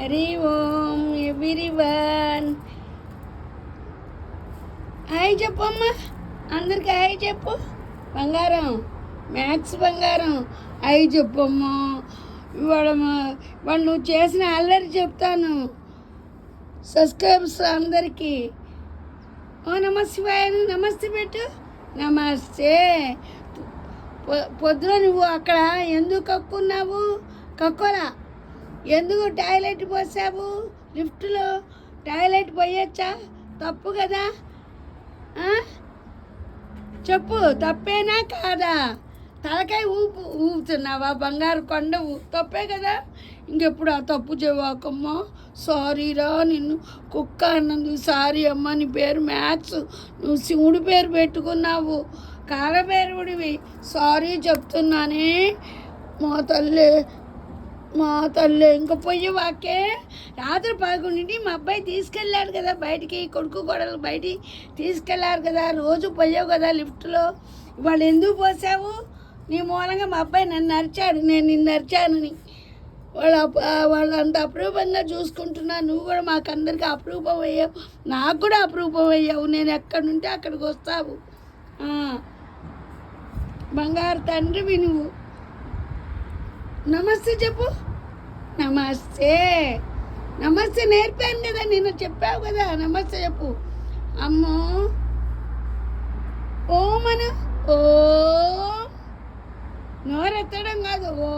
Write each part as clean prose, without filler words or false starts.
హరి ఓం everyone. Hi చెప్పమ్మా, అందరికి hi చెప్పు. బంగారం, మ్యాథ్స్ బంగారం, హాయ్ చెప్పమ్మా. ఇవాళ నువ్వు చేసిన అల్లరి చెప్తాను సబ్స్క్రైబర్స్ అందరికీ. ఓ నమశివాయ, నమస్తే పెట్టు. నమస్తే. పొద్దున నువ్వు అక్కడ ఎందుకు కక్కున్నావు? కక్కోలా? ఎందుకు టాయిలెట్ పోసావు? లిఫ్ట్లో టాయిలెట్ పోయొచ్చా? తప్పు కదా? చెప్పు, తప్పేనా కాదా? తలకాయ ఊపుతున్నావా? బంగారు కొండ తప్పే కదా? ఇంకెప్పుడు ఆ తప్పు చేయవాకమ్మా. సారీరా, నిన్ను కుక్క అన్నందుకు సారీ అమ్మ. నీ పేరు మ్యాథ్స్, నువ్వు శివుడి పేరు పెట్టుకున్నావు, కాలభైరవుడివి. సారీ చెప్తున్నానే మా తల్లి. ఇంకా పోయేవాకే రాత్రి 11 మా అబ్బాయి తీసుకెళ్ళాడు కదా బయటికి, కొడుకు కొడలు బయటికి తీసుకెళ్ళారు కదా. రోజు పోయావు కదా లిఫ్ట్లో. ఇవాళ ఎందుకు పోసావు? నీ మూలంగా మా అబ్బాయి నన్ను అరిచాడు, నేను నిన్ను అరిచానని. వాళ్ళు అంత అపరూపంగా చూసుకుంటున్నా. నువ్వు కూడా మాకందరికీ అపరూపం అయ్యావు, నాకు కూడా అపరూపం అయ్యావు. నేను ఎక్కడుంటే అక్కడికి వస్తావు. బంగారు తండ్రివి నువ్వు. నమస్తే చెప్పు. నమస్తే. నమస్తే నేర్పాను కదా, నిన్న చెప్పావు కదా. నమస్తే చెప్పు. అమ్మో ఓమన ఓ, నోరెత్తడం కాదు, ఓ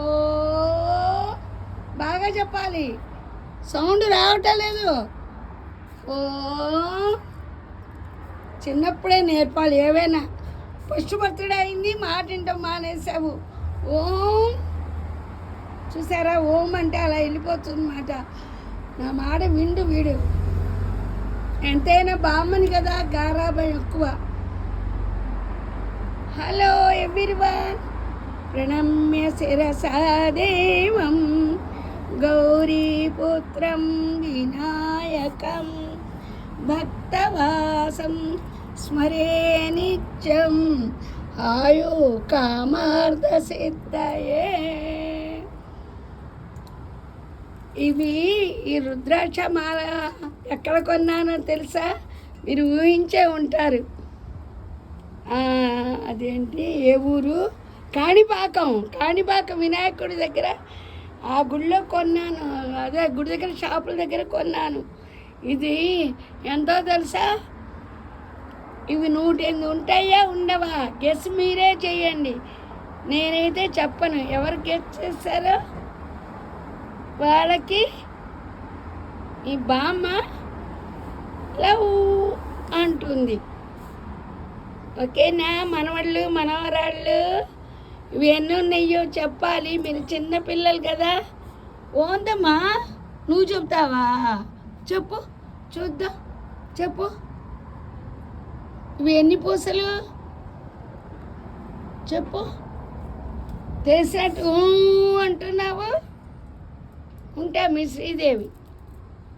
బాగా చెప్పాలి. సౌండ్ రావటం లేదు. ఓ చిన్నప్పుడే నేర్పాలి ఏవైనా. ఫస్ట్ బర్త్డే అయింది, మాట వింటాం మానేసావు. ఓం చూసారా, ఓం అంటే అలా వెళ్ళిపోతుంది మాట. నా మాట వీడు. ఎంతైనా బామ్మని కదా, గారాబం ఎక్కువ. హలో ఎవ్రీవన్, ప్రణమ్య శిరసాదేవం గౌరీపుత్రం వినాయకం భక్తవాసం స్మరే నిత్యం ఆయు కామార్థ సిద్ధయే. ఇవి ఈ రుద్రాక్షమాల ఎక్కడ కొన్నానో తెలుసా? మీరు ఊహించే ఉంటారు. అదేంటి, ఏ ఊరు? కాణిపాకం వినాయకుడి దగ్గర ఆ గుడిలో కొన్నాను. అదే గుడి దగ్గర షాపుల దగ్గర కొన్నాను. ఇది ఎంతో తెలుసా? ఇవి 108 ఉంటాయా ఉండవా? గెస్ మీరే చేయండి, నేనైతే చెప్పను. ఎవరు గెస్ చేస్తారో వాళ్ళకి ఈ బామ్మ లవ్ అంటుంది. ఓకేనా? మనవాళ్ళు మనవరాళ్ళు ఇవి ఎన్ని ఉన్నాయో చెప్పాలి. మీరు చిన్నపిల్లలు కదా. ఓందమ్మా, నువ్వు చెప్తావా? చెప్పు చూద్దాం, చెప్పు. ఇవి ఎన్ని పూసలు చెప్పు. తెలిసినట్టు అంటున్నావు. ఉంటా మీ శ్రీదేవి.